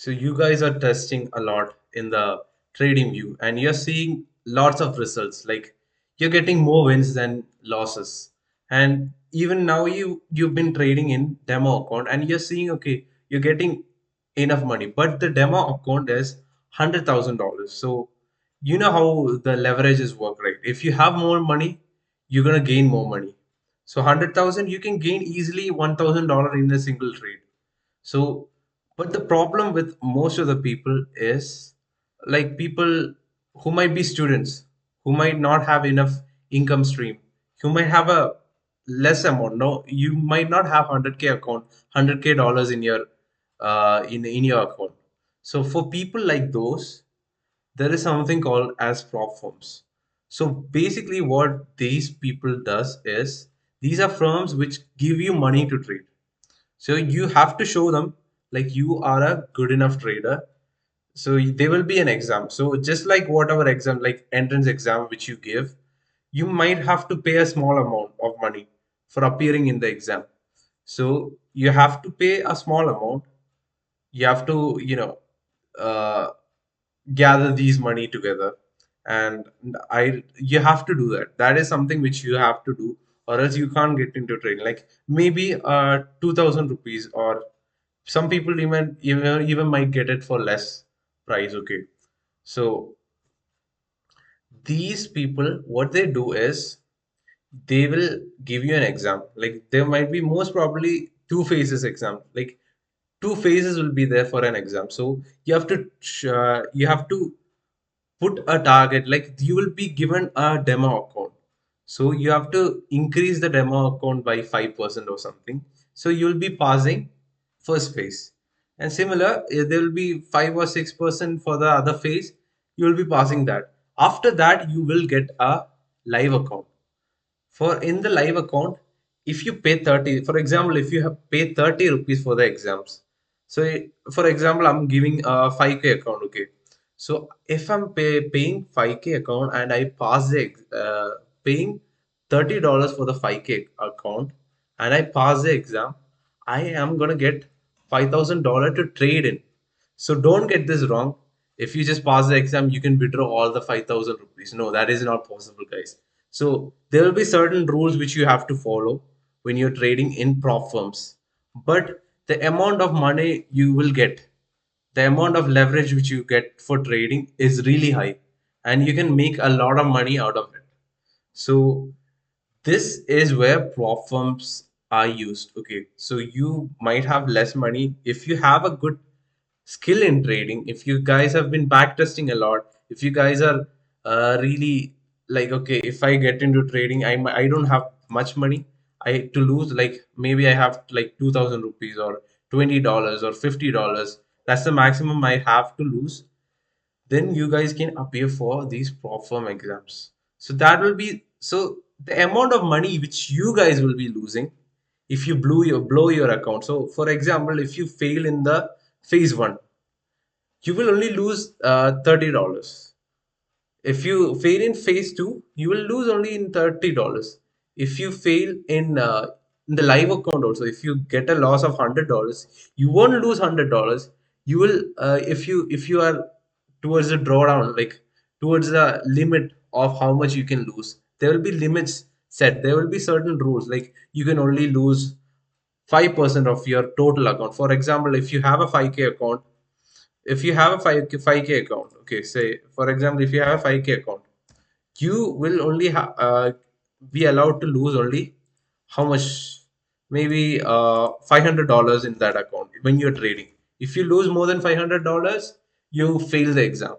So you guys are testing a lot in the trading view and you're seeing lots of results. Like you're getting more wins than losses. And even now you've been trading in demo account and you're seeing okay, you're getting enough money. But the demo account is $100,000. So you know how the leverages work, right? If you have more money, you're gonna gain more money. So 100,000 you can gain easily $1,000 in a single trade. So, but the problem with most of the people is like people who might be students, who might not have enough income stream, who might have a less amount. No, you might not have 100K account, 100K dollars in your in your account. So for people like those, there is something called as prop firms. So basically, what these people does is these are firms which give you money to trade. So you have to show them like you are a good enough trader. So there will be an exam. So just like whatever exam, like entrance exam which you give, you might have to pay a small amount of money for appearing in the exam. So you have to pay a small amount. You have to, uh, gather these money together, and I you have to do that. That is something which you have to do, or else you can't get into trading. Like maybe 2,000 rupees, or some people even might get it for less price. Okay, so these people, what they do is they will give you an exam. Like there might be most probably two phases exam. Like two phases will be there for an exam. So you have to put a target. Like you will be given a demo account, so you have to increase the demo account by 5% or something, so you'll be passing first phase. And similar, there will be 5 or 6% for the other phase, you will be passing that. After that you will get a live account. For in the live account, if you pay 30, for example, if you have paid 30 rupees for the exams, so for example, I'm giving a 5K account, okay. So if I'm paying 5K account and I pass the paying $30 for the 5K account and I pass the exam, I am gonna get $5,000 to trade in. So don't get this wrong. If you just pass the exam, you can withdraw all the 5,000 rupees. No, that is not possible, guys. So there will be certain rules which you have to follow when you're trading in prop firms. But the amount of money you will get, the amount of leverage which you get for trading is really high, and you can make a lot of money out of it. So this is where prop firms are used. Okay, so you might have less money if you have a good skill in trading. If you guys have been back testing a lot, if you guys are really like okay, if I get into trading, I don't have much money I to lose. Like maybe I have like 2,000 rupees or $20 or $50. That's the maximum I have to lose. Then you guys can appear for these prop firm exams. So that will be so the amount of money which you guys will be losing if you blow your account. So for example, if you fail in the phase one, you will only lose $30. If you fail in phase two, you will lose only in $30. If you fail in the live account also, if you get a loss of $100, you won't lose $100. You will if you are towards the drawdown, like towards the limit of how much you can lose. There will be limits set. There will be certain rules, like you can only lose 5% of your total account. For example, if you have a 5K account, if you have a 5K account, okay, say for example, if you have a 5K account, you will only be allowed to lose only how much? Maybe $500 in that account when you're trading. If you lose more than $500, you fail the exam.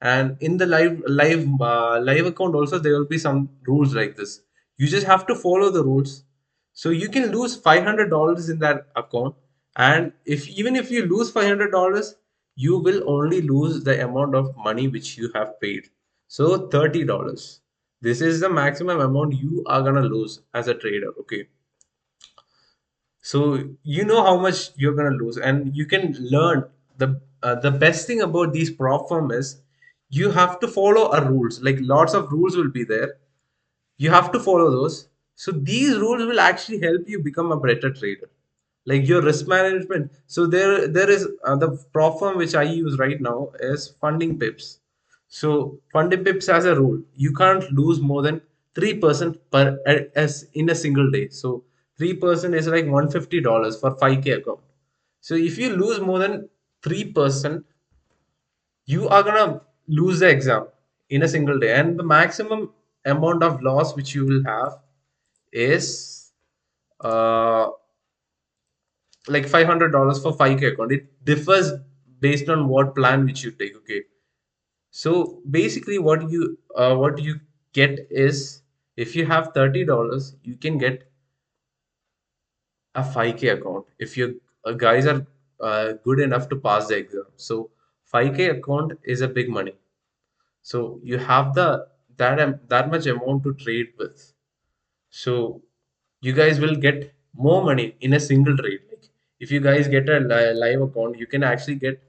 And in the live account also, there will be some rules like this. You just have to follow the rules. So you can lose $500 in that account, and if even if you lose $500, you will only lose the amount of money which you have paid. So $30. This is the maximum amount you are gonna lose as a trader. Okay, so you know how much you're gonna lose, and you can learn the best thing about these prop firm is you have to follow a rules. Like lots of rules will be there, you have to follow those. So these rules will actually help you become a better trader. like your risk management. So there is the prop firm which I use right now is Funding Pips. So Funding Pips has a rule: you can't lose more than 3% per as in a single day. So 3% is like $150 for 5K account. So if you lose more than 3%, you are gonna lose the exam in a single day, and the maximum amount of loss which you will have is uh, like $500 for 5K account. It differs based on what plan which you take. Okay, so basically what you get is, if you have $30, you can get a 5K account if you guys are good enough to pass the exam. So 5K account is a big money. So you have that much amount to trade with. So you guys will get more money in a single trade. Like if you guys get a live account, you can actually get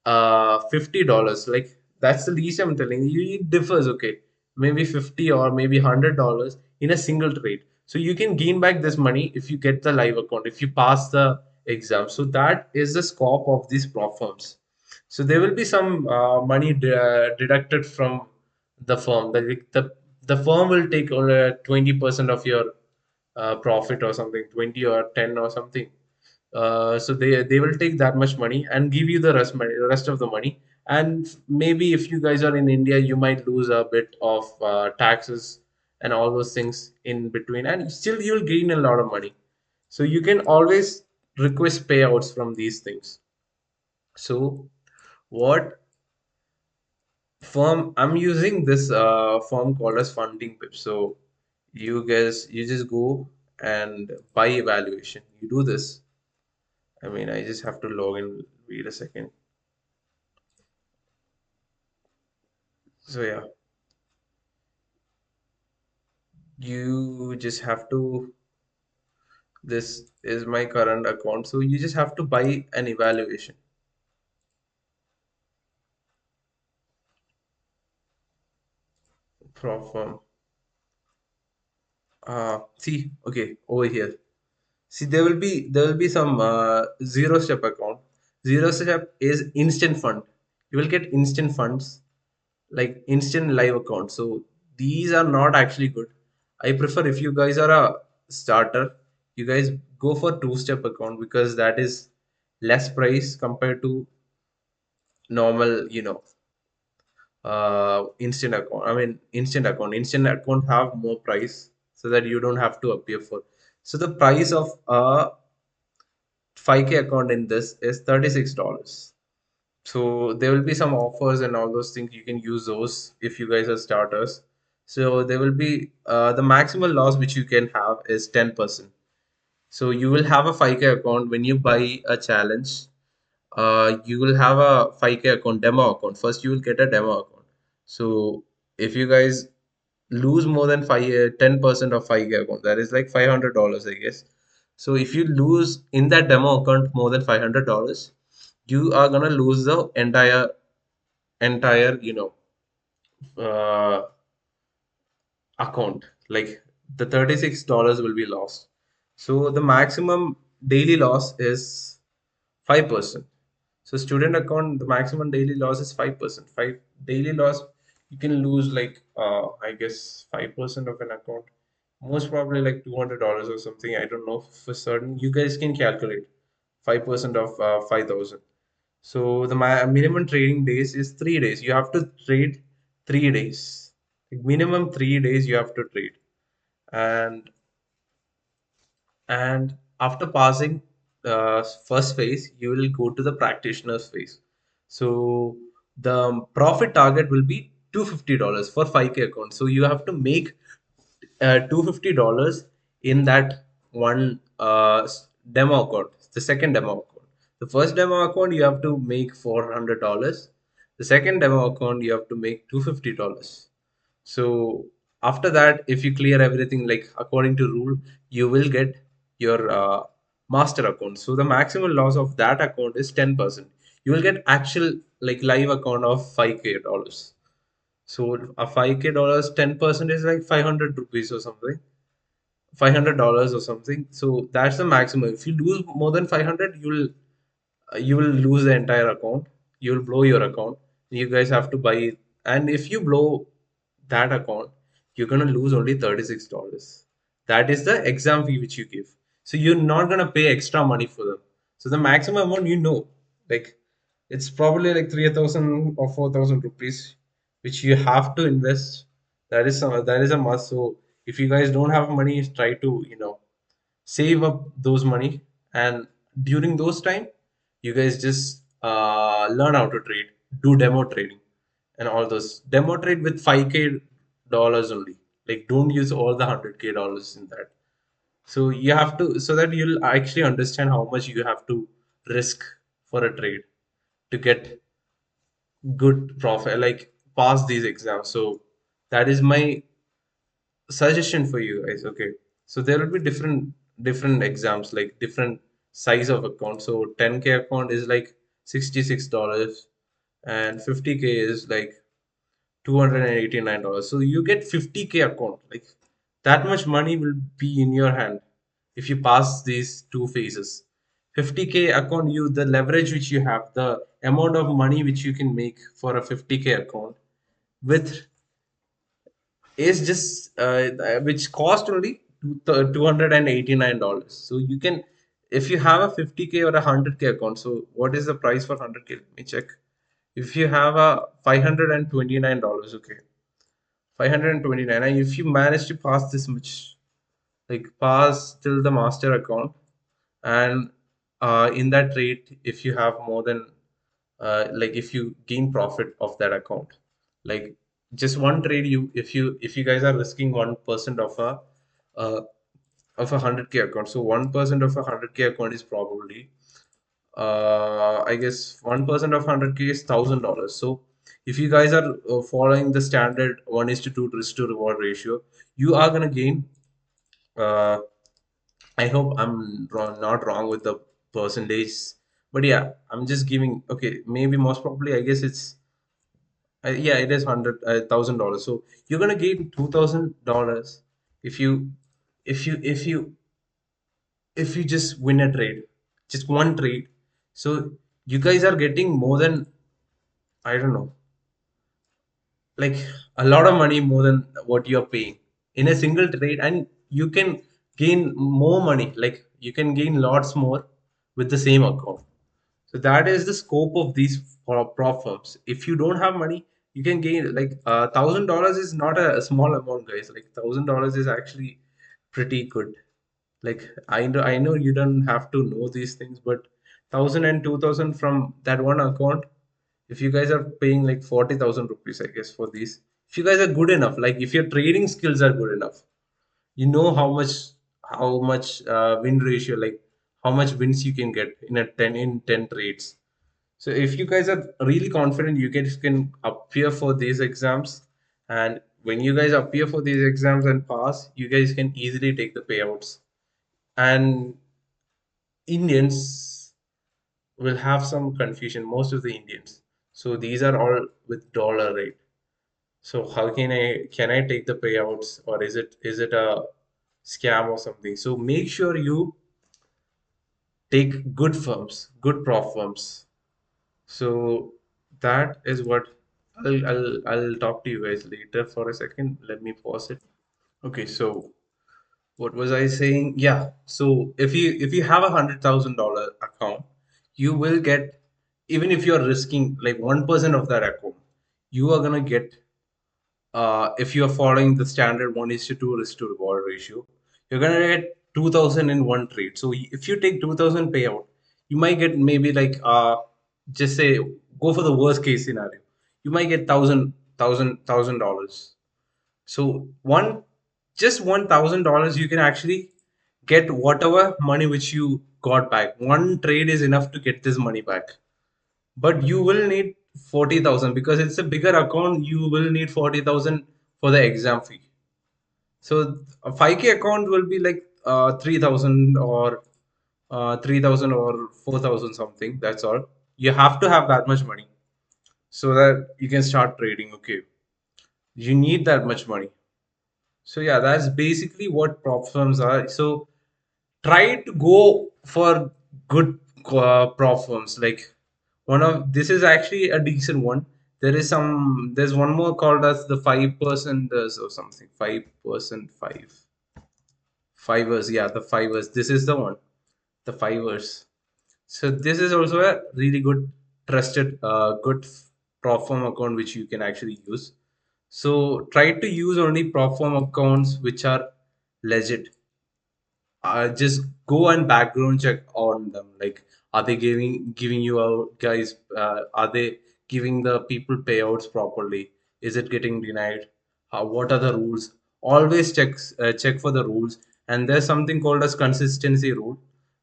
$50. Like that's the least I'm telling you. It differs, okay. Maybe 50 or maybe $100 in a single trade. So you can gain back this money if you get the live account, if you pass the exam. So that is the scope of these prop firms. So there will be some money deducted from the firm. The firm will take 20% of your profit or something, 20 or 10 or something. So they will take that much money and give you the rest of the money. And maybe if you guys are in India, you might lose a bit of taxes and all those things in between, and still you'll gain a lot of money. So you can always request payouts from these things. So what firm I'm using, this firm called as Funding Pip. So you just go and buy evaluation. You do this. I mean, I just have to log in. Wait a second. So yeah, you just have to. This is my current account. So you just have to buy an evaluation from. See, okay, over here. See, there will be some zero step account. Zero step is instant fund. You will get instant funds, like instant live account. So these are not actually good. I prefer, if you guys are a starter, you guys go for two-step account, because that is less price compared to normal, instant account. I mean, instant account have more price, so that you don't have to appear for. So the price of a 5K account in this is $36. So there will be some offers and all those things. You can use those if you guys are starters. So there will be the maximum loss which you can have is 10%. So you will have a 5K account when you buy a challenge. You will have a 5K account, demo account. First, you will get a demo account. So if you guys lose more than 10% of 5K account, that is like $500, I guess. So if you lose in that demo account more than $500, you are gonna lose the entire uh, account. Like the $36 will be lost. So the maximum daily loss is 5%. So student account, the maximum daily loss is 5%. Five daily loss, you can lose like I guess 5% of an account. Most probably like $200 or something. I don't know for certain. You guys can calculate 5% of 5,000. So the minimum trading days is 3 days. You have to trade 3 days. Like minimum 3 days you have to trade. And after passing first phase, you will go to the practitioners phase. So the profit target will be $250 for 5K account. So you have to make $250 in that one demo account, the second demo account. The first demo account you have to make $400. The second demo account you have to make $250. So after that, if you clear everything like according to rule, you will get your master account. So the maximum loss of that account is 10%. You will get actual like live account of 5K dollars. So a 5K dollars, 10% is like 500 rupees or something. $500 or something. So that's the maximum. If you lose more than 500, you will lose the entire account. You will blow your account. You guys have to buy it. And if you blow that account, you're gonna lose only $36. That is the exam fee which you give. So you're not gonna pay extra money for them. So the maximum amount, like it's probably like 3,000 or 4,000 rupees, which you have to invest. That is a must. So if you guys don't have money, try to save up those money, and during those time you guys just learn how to trade, do demo trading, and all those demo trade with 5k dollars only. Like don't use all the 100k dollars in that. So you have to, so that you'll actually understand how much you have to risk for a trade to get good profit, like pass these exams. So that is my suggestion for you guys. Okay, so there will be different exams, like different size of account. So 10k account is like $66, and 50k is like $289. So you get 50k account, like that much money will be in your hand if you pass these two phases. 50k account, you the leverage which you have, the amount of money which you can make for a 50k account with is just which cost only $289. So you can, if you have a 50k or a 100k account. So what is the price for 100k? Let me check. If you have a $529, okay, 529, and if you manage to pass this much, like pass till the master account, and in that rate, if you have more than like if you gain profit of that account, like just one trade, if you guys are risking 1% uh, of a 100k account. So 1% of a 100k account is probably I guess 1% of 100k is $1,000. So if you guys are following the standard 1:2 risk to reward ratio, you are gonna gain. Uh, I hope I'm not wrong with the percentage, but yeah, I'm just giving. Okay, maybe most probably, I guess it's yeah, it is $100,000. So you're gonna gain $2,000 if if you if you you just win a trade, just one trade. So you guys are getting more than, I don't know, like a lot of money more than what you're paying in a single trade, and you can gain more money, like you can gain lots more with the same account. So that is the scope of these prop firms. If you don't have money, you can gain like $1,000 is not a small amount, guys. Like $1,000 is actually pretty good. Like I know you don't have to know these things, but 1,000 and 2,000 from that one account, if you guys are paying like 40,000 rupees, I guess, for these, if you guys are good enough, like if your trading skills are good enough, you know how much win ratio, like how much wins you can get in a 10 trades. So if you guys are really confident, you guys can appear for these exams, and when you guys appear for these exams and pass, you guys can easily take the payouts. And Indians will have some confusion, most of the Indians. So these are all with dollar rate. So how can I take the payouts, or is it a scam or something? So make sure you take good firms, good prop firms. So that is what I'll talk to you guys later. For a second, let me pause it. Okay, so what was I saying? Yeah. So if you have $100,000 account, you will get, even if you're risking like 1% of that account, you are gonna get if you are following the standard 1:2 risk to reward ratio, you're gonna get 2,000 in one trade. So if you take 2,000 payout, you might get maybe like just say, go for the worst case scenario, you might get $1,000. So just $1,000, you can actually get whatever money which you got back. One trade is enough to get this money back, but you will need 40,000 because it's a bigger account. You will need 40,000 for the exam fee. So a 5k account will be like 3,000 or 3,000 or 4,000 something. That's all. You have to have that much money so that you can start trading. Okay, you need that much money. So yeah, that's basically what prop firms are. So try to go for good prop firms. Like one of this is actually a decent one. There's one more called as the 5% or something. 5%, fivers. Yeah, the fivers. This is the one, the fivers. So this is also a really good trusted good prop firm account which you can actually use. So try to use only prop firm accounts which are legit. Just go and background check on them. Like, are they giving you out, guys? Are they giving the people payouts properly? Is it getting denied? What are the rules? Always check for the rules. And there's something called as consistency rule.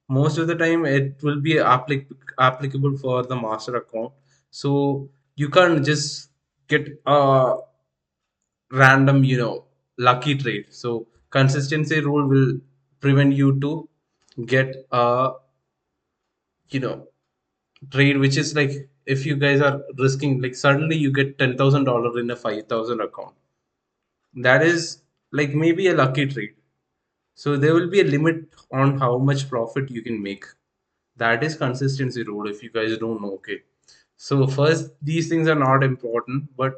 Most of the time, it will be applicable for the master account. So you can't just get random, lucky trade. So consistency rule will prevent you to get a, you know, trade which is like, if you guys are risking, like suddenly you get $10,000 in a 5,000 account. That is like maybe a lucky trade. So there will be a limit on how much profit you can make. That is consistency rule if you guys don't know. Okay. So first, these things are not important, but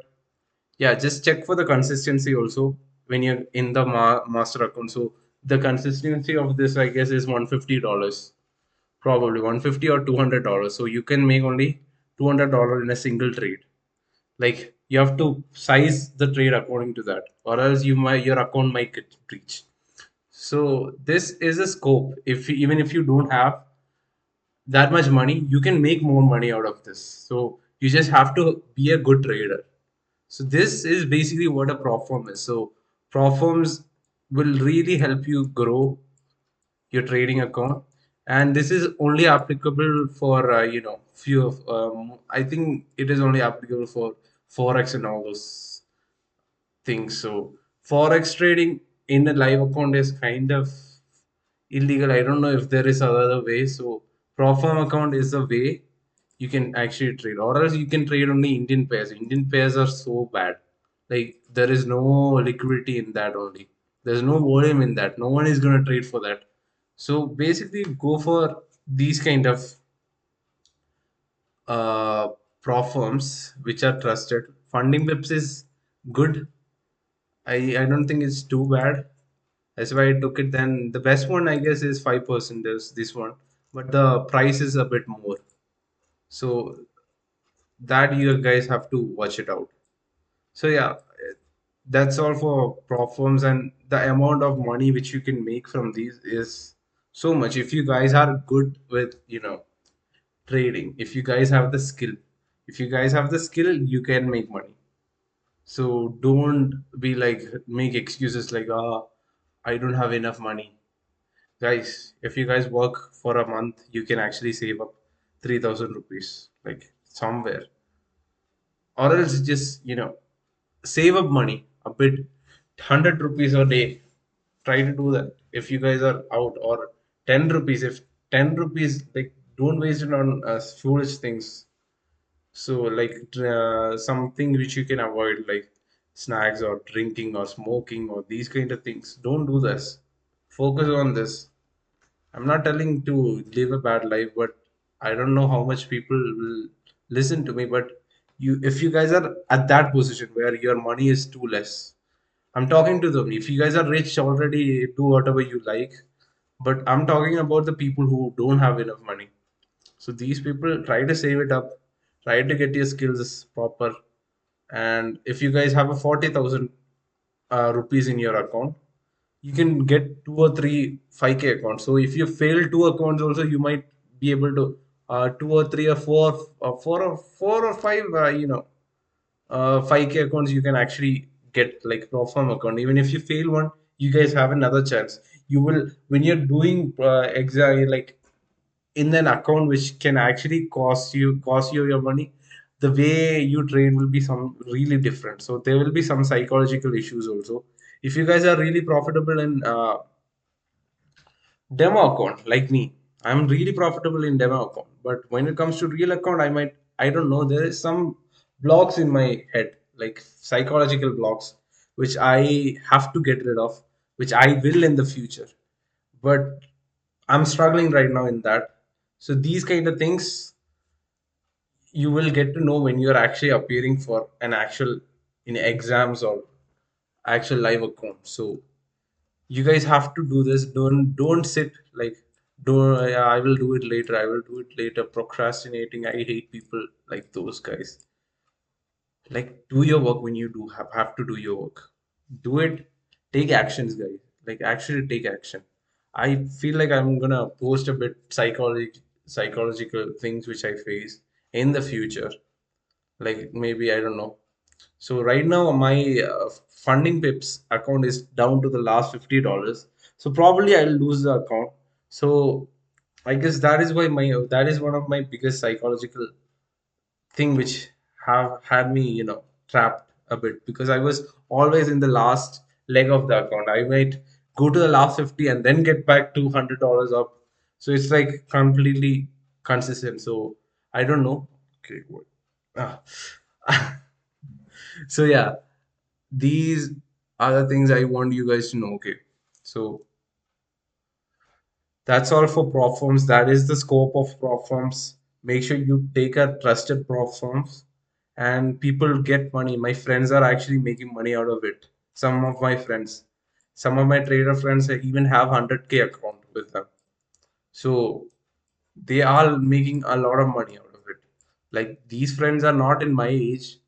yeah, just check for the consistency also when you're in the master account. So the consistency of this, I guess, is $150, probably 150 or $200. So you can make only $200 in a single trade. Like you have to size the trade according to that, or else your account might get breached. So this is a scope. Even if you don't have that much money, you can make more money out of this. So you just have to be a good trader. So this is basically what a prop firm is. So prop firms will really help you grow your trading account, and this is only applicable for few of I think it is only applicable for forex and all those things. So forex trading in a live account is kind of illegal. I don't know if there is another way. So prop firm account is the way you can actually trade, or else you can trade only Indian pairs. Indian pairs are so bad. Like there is no liquidity in that only. There's no volume in that. No one is gonna trade for that. So basically, go for these kind of uh, prop firms which are trusted. Funding Pips is good. I don't think it's too bad. That's why I took it. Then the best one I guess is 5%. Is this one, but the price is a bit more. So that you guys have to watch it out. So yeah, that's all for prop firms, and the amount of money which you can make from these is so much. If you guys are good with trading, if you guys have the skill, you can make money. So don't be like make excuses like I don't have enough money. Guys, if you guys work for a month, you can actually save up 3,000 rupees, like somewhere. Or else just, save up money a bit, 100 rupees a day. Try to do that if you guys are out, or 10 rupees. If 10 rupees, like, don't waste it on foolish things. So, like something which you can avoid, like snacks or drinking or smoking or these kind of things. Don't do this. Focus on this. I'm not telling to live a bad life, but I don't know how much people will listen to me. But if you guys are at that position where your money is too less, I'm talking to them. If you guys are rich already, do whatever you like. But I'm talking about the people who don't have enough money. So these people, try to save it up, try to get your skills proper. And if you guys have a 40,000 rupees in your account, you can get two or three 5K accounts. So if you fail two accounts, also you might be able to two or three or four or five, 5K accounts you can actually get, like pro firm account. Even if you fail one, you guys have another chance. You will, when you're doing like in an account which can actually cost you your money, the way you trade will be some really different. So there will be some psychological issues also. If you guys are really profitable in demo account like me, I'm really profitable in demo account, but when it comes to real account, I don't know, there is some blocks in my head, like psychological blocks, which I have to get rid of, which I will in the future. But I'm struggling right now in that. So these kind of things you will get to know when you're actually appearing for an actual in exams or actual live account. So you guys have to do this. Don't sit like don't yeah, I will do it later. I will do it later. Procrastinating. I hate people like those guys. Like do your work when you do have to do your work. Do it. Take actions, guys. Like actually take action. I feel like I'm gonna post a bit psychological things which I face in the future. Like maybe I don't know. So right now my funding pips account is down to the last $50. So probably I'll lose the account. So I guess that is why my that is one of my biggest psychological thing which have had me, trapped a bit because I was always in the last leg of the account. I might go to the last 50 and then get back $200 up. So it's like completely consistent. So I don't know. Okay, what? Ah. So yeah, these are the things I want you guys to know. Okay, so that's all for prop firms. That is the scope of prop firms. Make sure you take a trusted prop firms and people get money. My friends are actually making money out of it. Some of my friends, some of my trader friends even have 100K account with them. So they are making a lot of money out of it. Like these friends are not in my age.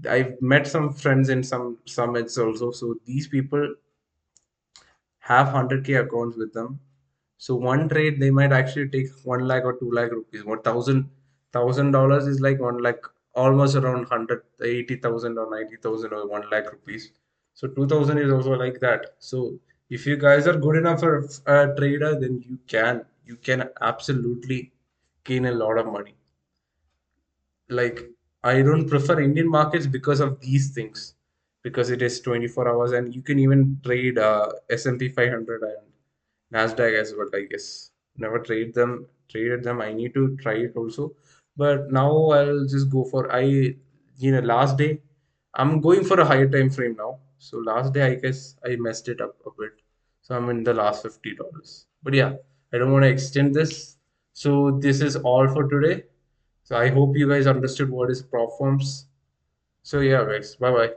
I've met some friends in some summits also. So these people have 100K accounts with them. So one trade they might actually take 1 lakh or 2 lakh rupees. $1,000 is like 1 lakh, almost around 180,000 or 90,000 or 1 lakh rupees. So 2,000 is also like that. So if you guys are good enough for a trader, then you can absolutely gain a lot of money. Like I don't prefer Indian markets because of these things, because it is 24 hours and you can even trade S&P 500 and Nasdaq as well. I guess never traded them. I need to try it also, but now I'll just go for last day. I'm going for a higher time frame now. So last day I guess I messed it up a bit. So I'm in the last $50. But yeah, I don't want to extend this. So this is all for today. So I hope you guys understood what is prop firms. So yeah, guys, bye bye.